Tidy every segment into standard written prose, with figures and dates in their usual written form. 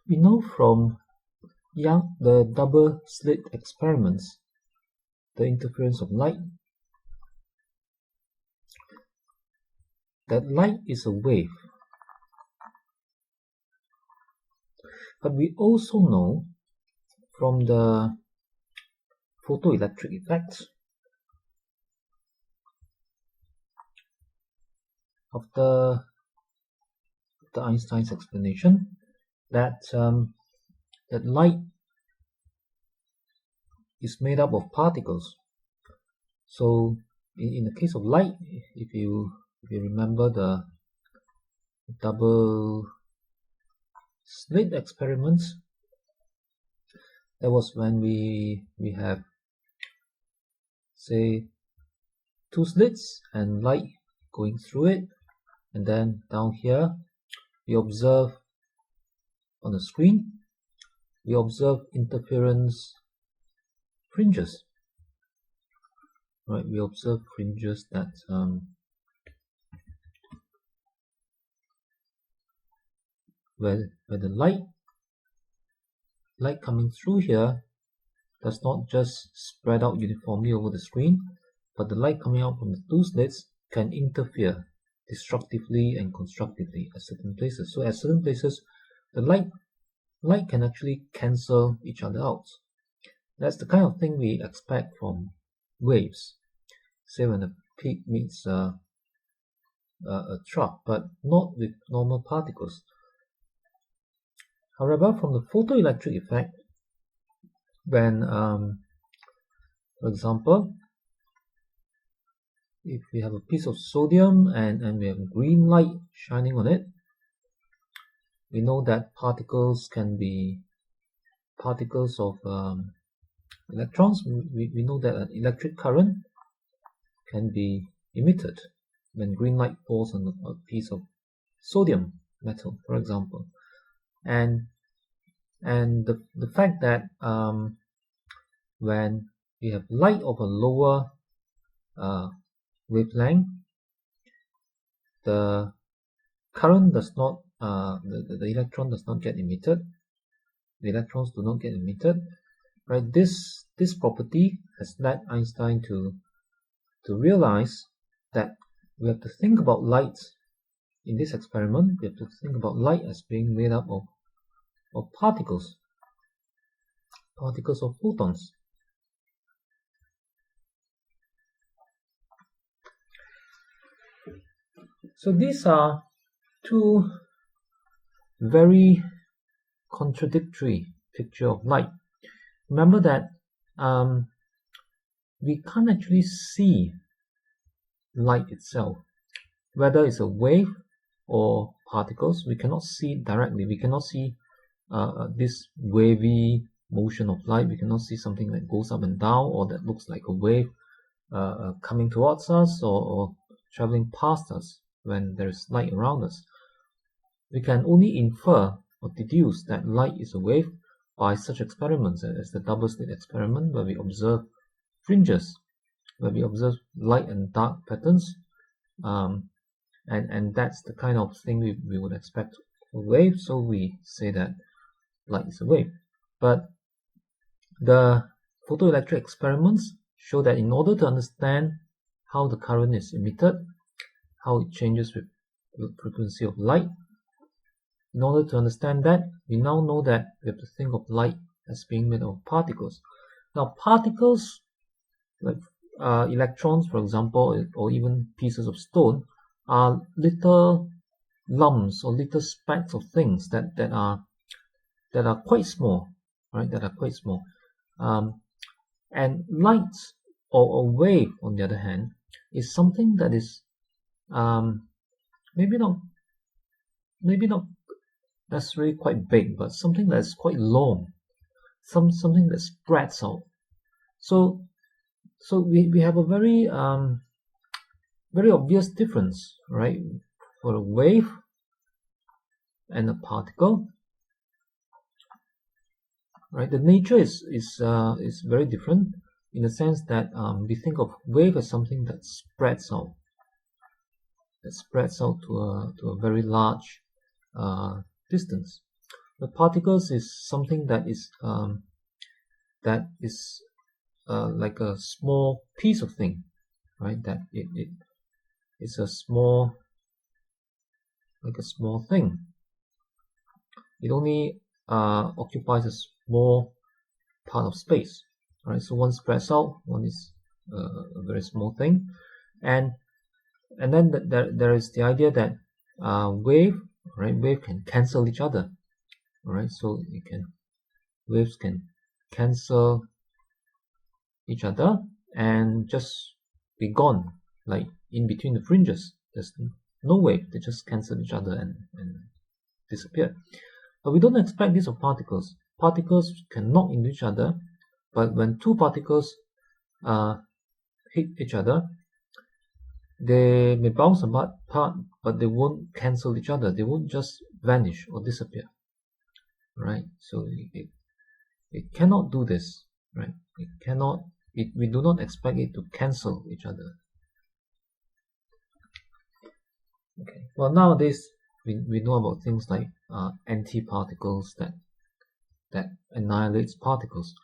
We know from the double slit experiments, the interference of light, that light is a wave. But we also know from the photoelectric effect of the Einstein's explanation that that light is made up of particles. So in the case of light, if you remember the double slit experiments, that was when we have, say, two slits and light going through it, and then down here we observe on the screen, we observe interference fringes. Right, we observe fringes that where the light coming through here does not just spread out uniformly over the screen, but the light coming out from the two slits can interfere destructively and constructively at certain places. So at certain places, the light can actually cancel each other out. That's the kind of thing we expect from waves, say when a peak meets a trough, but not with normal particles. However, from the photoelectric effect, when, for example, if we have a piece of sodium and we have green light shining on it, we know that particles can be particles of electrons. We know that an electric current can be emitted when green light falls on a piece of sodium metal, for example. And the fact that when we have light of a lower wavelength, the current does not, the electron does not get emitted. The electrons do not get emitted. Right? This property has led Einstein to realize that we have to think about light in this experiment. We have to think about light as being made up of particles of photons. So these are two very contradictory pictures of light. Remember that we can't actually see light itself, whether it's a wave or particles. We cannot see it directly. We cannot see this wavy motion of light. We cannot see something that goes up and down, or that looks like a wave coming towards us or traveling past us when there is light around us. We can only infer or deduce that light is a wave by such experiments as the double slit experiment, where we observe fringes, where we observe light and dark patterns, and that's the kind of thing we would expect for a wave. So we say that light is a wave. But the photoelectric experiments show that in order to understand how the current is emitted, how it changes with the frequency of light, in order to understand that, we now know that we have to think of light as being made of particles. Now, particles like electrons, for example, or even pieces of stone, are little lumps or little specks of things that are quite small, right? That are quite small. And light or a wave, on the other hand, is something that is maybe not necessarily quite big, but something that's quite long, something that spreads out. So we have a very very obvious difference, right, for a wave and a particle. Right, the nature is very different in the sense that we think of wave as something that spreads out to a very large distance. The particles is something that is like a small piece of thing, right? That it's a small, like a small thing. It only occupies a small part of space, right? So one spreads out, one is a very small thing, and then there is the idea that wave can cancel each other, right? So waves can cancel each other and just be gone, like in between the fringes. There's no wave; they just cancel each other and disappear. But we don't expect this of particles. Particles can knock into each other, but when two particles hit each other, they may bounce apart, but they won't cancel each other. They won't just vanish or disappear, right? So it cannot do this, right? It cannot. We do not expect it to cancel each other. Okay. Well, nowadays we know about things like antiparticles that annihilates particles.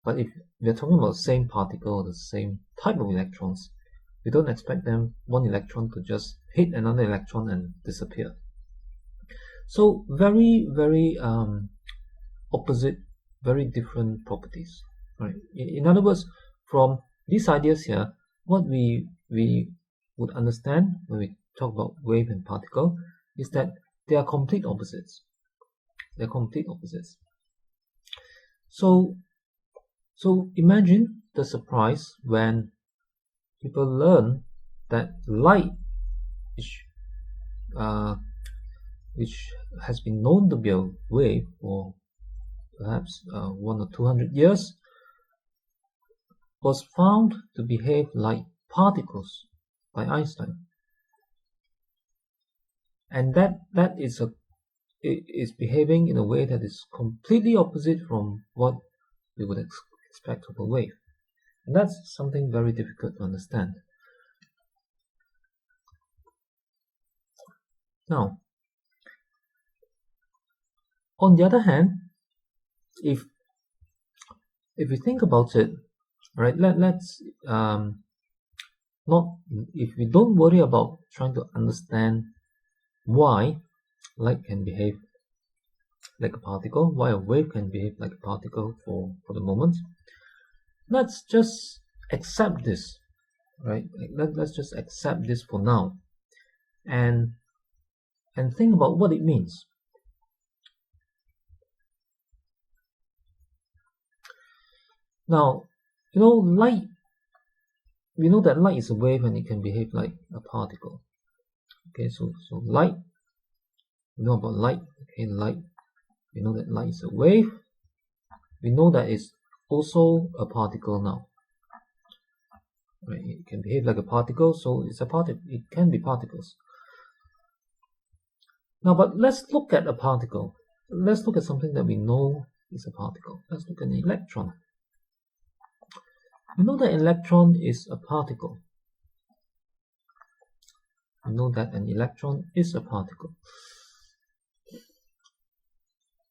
But if we're talking about the same particle, the same type of electrons, we don't expect one electron to just hit another electron and disappear. So very, very opposite, very different properties. Right? In other words, from these ideas here, what we would understand when we talk about wave and particle is that they are complete opposites. They're complete opposites. So imagine the surprise when people learn that light, which has been known to be a wave for perhaps 100 or 200 years, was found to behave like particles by Einstein, and that is behaving in a way that is completely opposite from what we would expect of a wave, and that's something very difficult to understand. Now, on the other hand, if we think about it, right, let's if we don't worry about trying to understand why light can behave like a particle, why a wave can behave like a particle for the moment, let's just accept this, right? Let's just accept this for now and think about what it means. Now, light, we know that light is a wave and it can behave like a particle. Okay, so light, we know about light. Okay, light, we know that light is a wave. We know that it's also a particle now. Right, it can behave like a particle, so it's a particle. It can be particles. Now, but let's look at a particle. Let's look at something that we know is a particle. Let's look at an electron. We know that an electron is a particle. We know that an electron is a particle.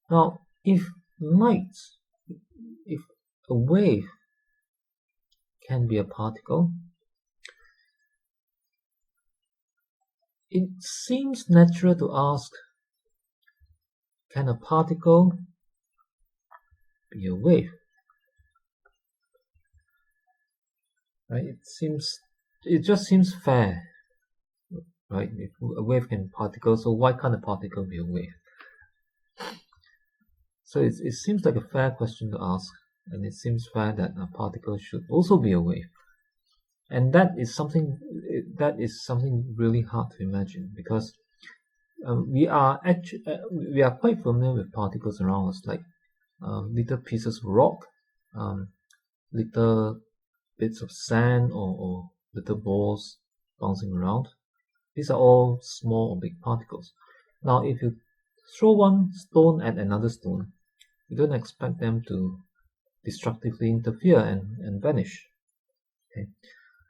Now, if a wave can be a particle, it seems natural to ask, can a particle be a wave? Right? It just seems fair, right? If a wave can be a particle, so why can't a particle be a wave? So it seems like a fair question to ask, and it seems fair that a particle should also be a wave. And that is something really hard to imagine, because we are quite familiar with particles around us, like little pieces of rock, little bits of sand, or little balls bouncing around. These are all small or big particles. Now, if you throw one stone at another stone, you don't expect them to destructively interfere and vanish. Okay.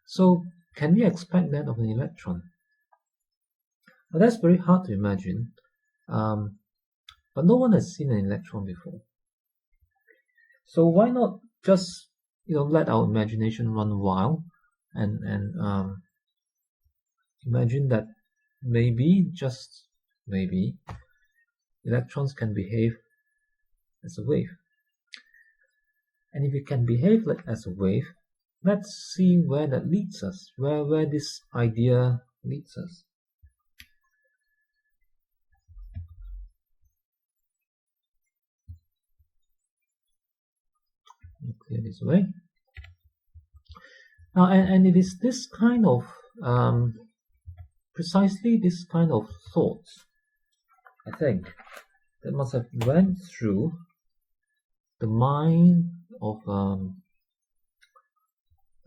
So, can we expect that of an electron? Well, that's very hard to imagine. but no one has seen an electron before. So why not just let our imagination run wild and imagine that maybe, just maybe, electrons can behave as a wave. And if it can behave as a wave, let's see where that leads us, where this idea leads us. Clear this away. Now, and it is this kind of precisely this kind of thoughts, I think, that must have went through the mind of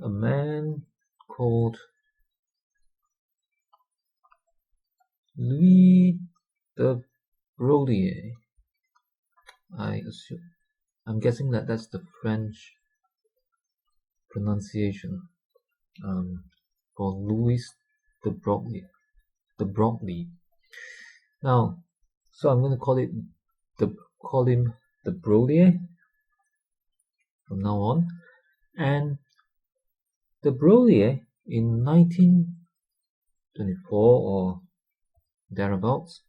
a man called Louis de Broglie. I'm guessing that that's the French pronunciation for Louis de Broglie. Now, so I'm going to call him the Broglie from now on. And the Broglie in 1924 or thereabouts,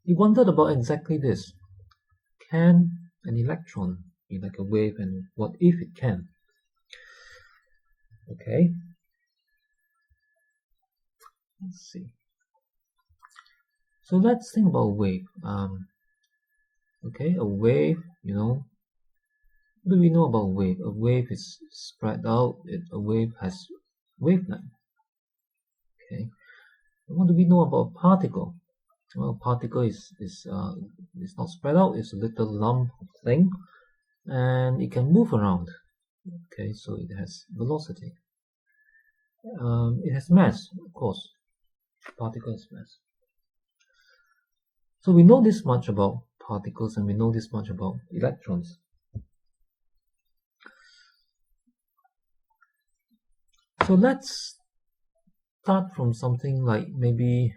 he wondered about exactly this. Can an electron be like a wave, and what if it can? Okay, let's see. So let's think about a wave. Okay, a wave, what do we know about a wave? A wave is spread out. A wave has wavelength. Okay, what do we know about a particle? Well, a particle is not spread out. It's a little lump thing, and it can move around. Okay, so it has velocity. It has mass, of course. Particle has mass. So we know this much about particles, and we know this much about electrons. So let's start from something like maybe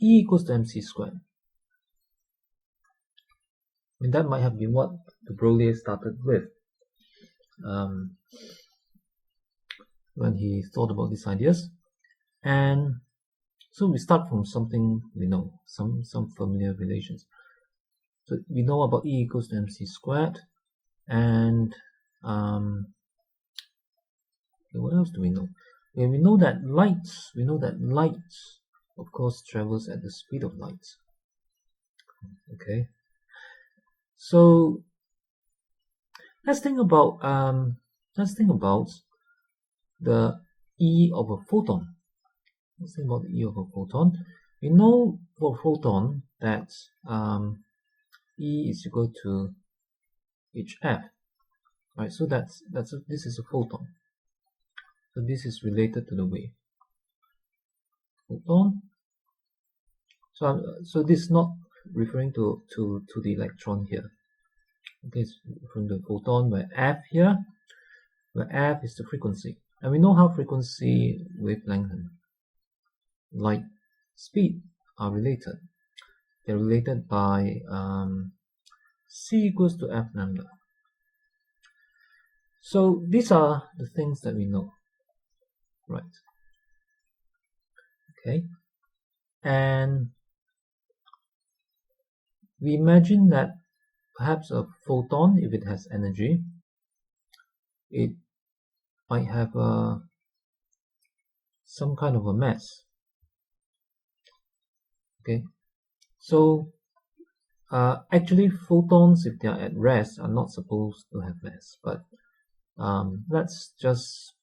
E equals to mc squared. And that might have been what de Broglie started with when he thought about these ideas. And so we start from something we know, some familiar relations. So we know about E equals to mc squared, and what else do we know? Yeah, we know that light, of course, travels at the speed of light. Okay, so let's think about the E of a photon. Let's think about the E of a photon. We know for a photon that E is equal to hf, right? So this is a photon. So this is related to the wave. Photon. So this is not referring to the electron here. Okay, it's referring to the photon, where f is the frequency. And we know how frequency, wavelength, and light speed are related. They're related by c equals to f lambda. So these are the things that we know, right? Okay, and we imagine that perhaps a photon, if it has energy, it might have some kind of a mass. Okay, so actually photons, if they are at rest, are not supposed to have mass, but let's just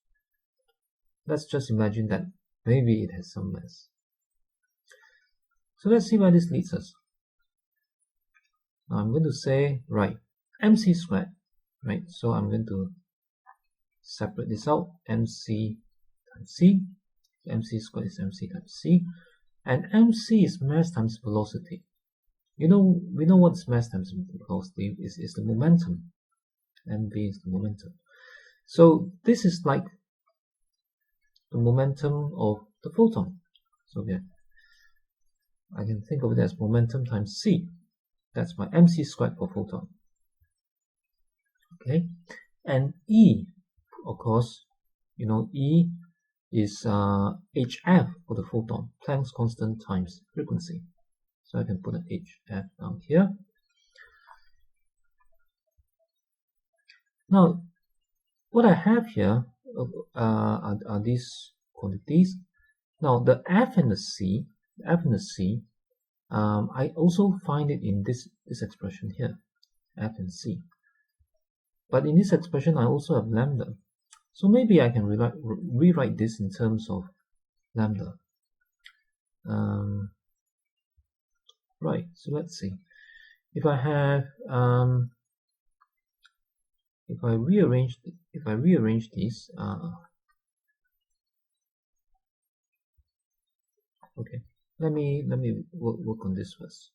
imagine that maybe it has some mass. So let's see where this leads us. Now I'm going to say, right, mc squared, right? So I'm going to separate this out, mc times c. Mc squared is mc times c, and mc is mass times velocity. We know what's mass times velocity is the momentum. Mv is the momentum. So this is like the momentum of the photon. So yeah, I can think of it as momentum times c. That's my mc squared for photon. Okay, and E, of course, you know, E is hf for the photon, Planck's constant times frequency. So I can put an hf down here. Now, what I have here are these quantities. Now, the F and the C, I also find it in this expression here, F and C. But in this expression, I also have lambda. So maybe I can rewrite this in terms of lambda. Right, so let's see. If I have, if I rearrange these, okay, let me work on this first.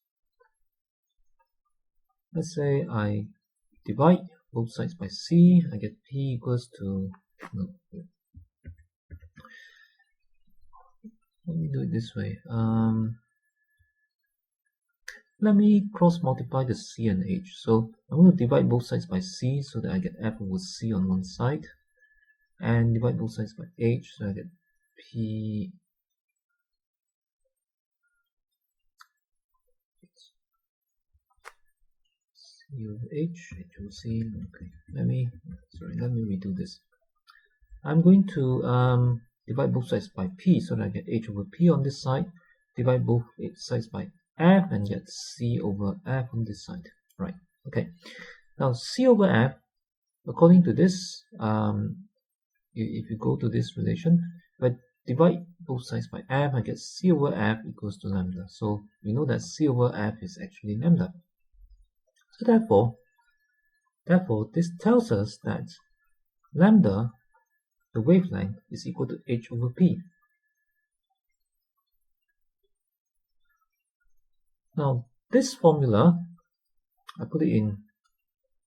Let's say I divide both sides by c, I get p equals to, no, let me do it this way. Let me cross multiply the c and h. So I'm going to divide both sides by c so that I get f over c on one side, and divide both sides by h so I get p c over h over c. Okay, let me redo this. I'm going to divide both sides by p so that I get h over p on this side, divide both sides by f and get c over f on this side. Right, okay. Now c over f, according to this, if you go to this relation, if I divide both sides by f, I get c over f equals to lambda. So we know that c over f is actually lambda. So therefore, this tells us that lambda, the wavelength, is equal to h over p. Now, this formula, I put it in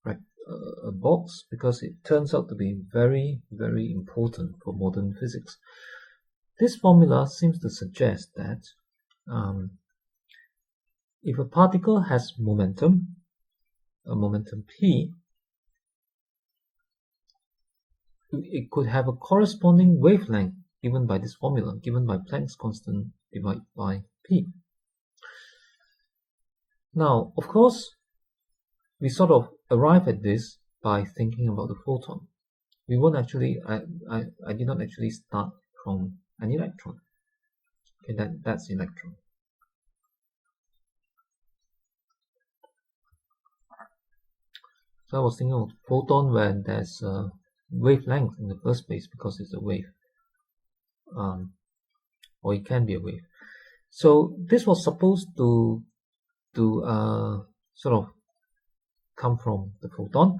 a box because it turns out to be very, very important for modern physics. This formula seems to suggest that if a particle has momentum, a momentum p, it could have a corresponding wavelength given by this formula, given by Planck's constant divided by p. Now, of course, we sort of arrive at this by thinking about the photon. We won't actually, I did not actually start from an electron. Okay, that's electron. So I was thinking of photon where there's a wavelength in the first place because it's a wave, or it can be a wave. So this was supposed to sort of come from the photon,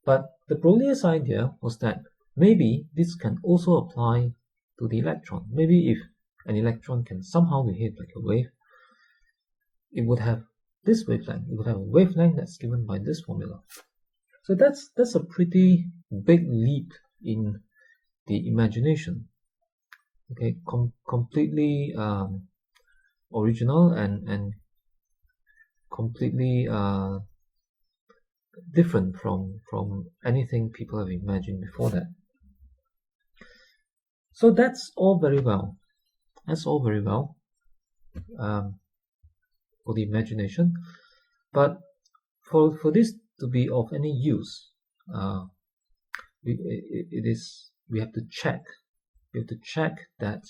but the Broglie's idea was that maybe this can also apply to the electron. Maybe if an electron can somehow behave like a wave, it would have this wavelength. It would have a wavelength that's given by this formula. So that's a pretty big leap in the imagination. Okay, completely original and completely different from anything people have imagined before that. So that's all very well. That's all very well for the imagination, but for this to be of any use, we have to check. We have to check that.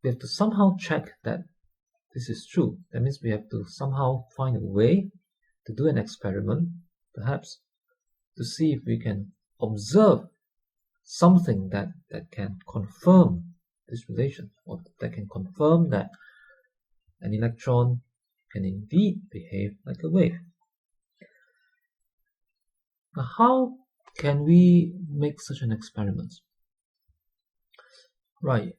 We have to somehow check that this is true. That means we have to somehow find a way to do an experiment, perhaps, to see if we can observe something that can confirm this relation, or that can confirm that an electron can indeed behave like a wave. Now, how can we make such an experiment? Right.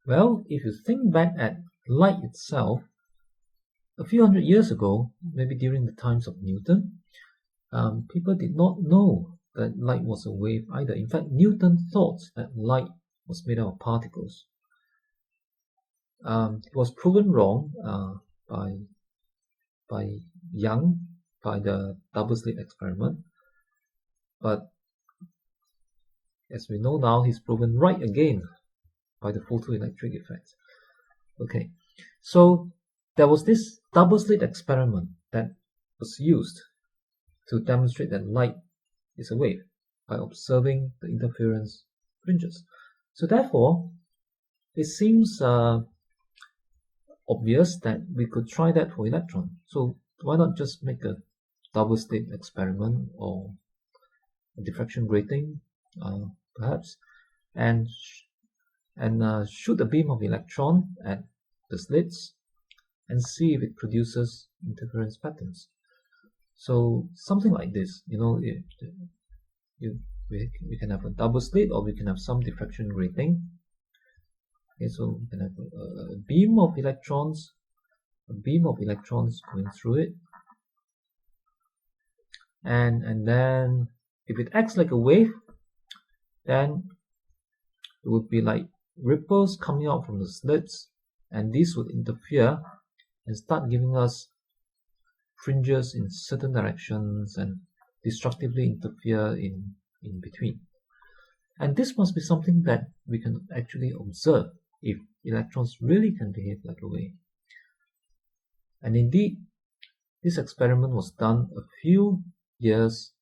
Well, if you think back at light itself, a few hundred years ago, maybe during the times of Newton, people did not know that light was a wave either. In fact, Newton thought that light was made out of particles. It was proven wrong by Young by the double slit experiment, but as we know now, he's proven right again by the photoelectric effect. Okay, so there was this double slit experiment that was used to demonstrate that light is a wave by observing the interference fringes. So therefore, it seems obvious that we could try that for electron. So why not just make a double slit experiment or a diffraction grating, perhaps, and shoot a beam of electron at the slits and see if it produces interference patterns. So something like this, we can have a double slit, or we can have some diffraction grating. Okay, so we can have a beam of electrons going through it, and then if it acts like a wave, then it would be like ripples coming out from the slits, and these would interfere and start giving us fringes in certain directions and destructively interfere in between. And this must be something that we can actually observe if electrons really can behave like a wave. And indeed, this experiment was done a few years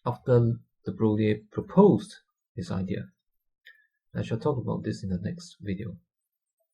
after de Broglie proposed his idea. I shall talk about this in the next video.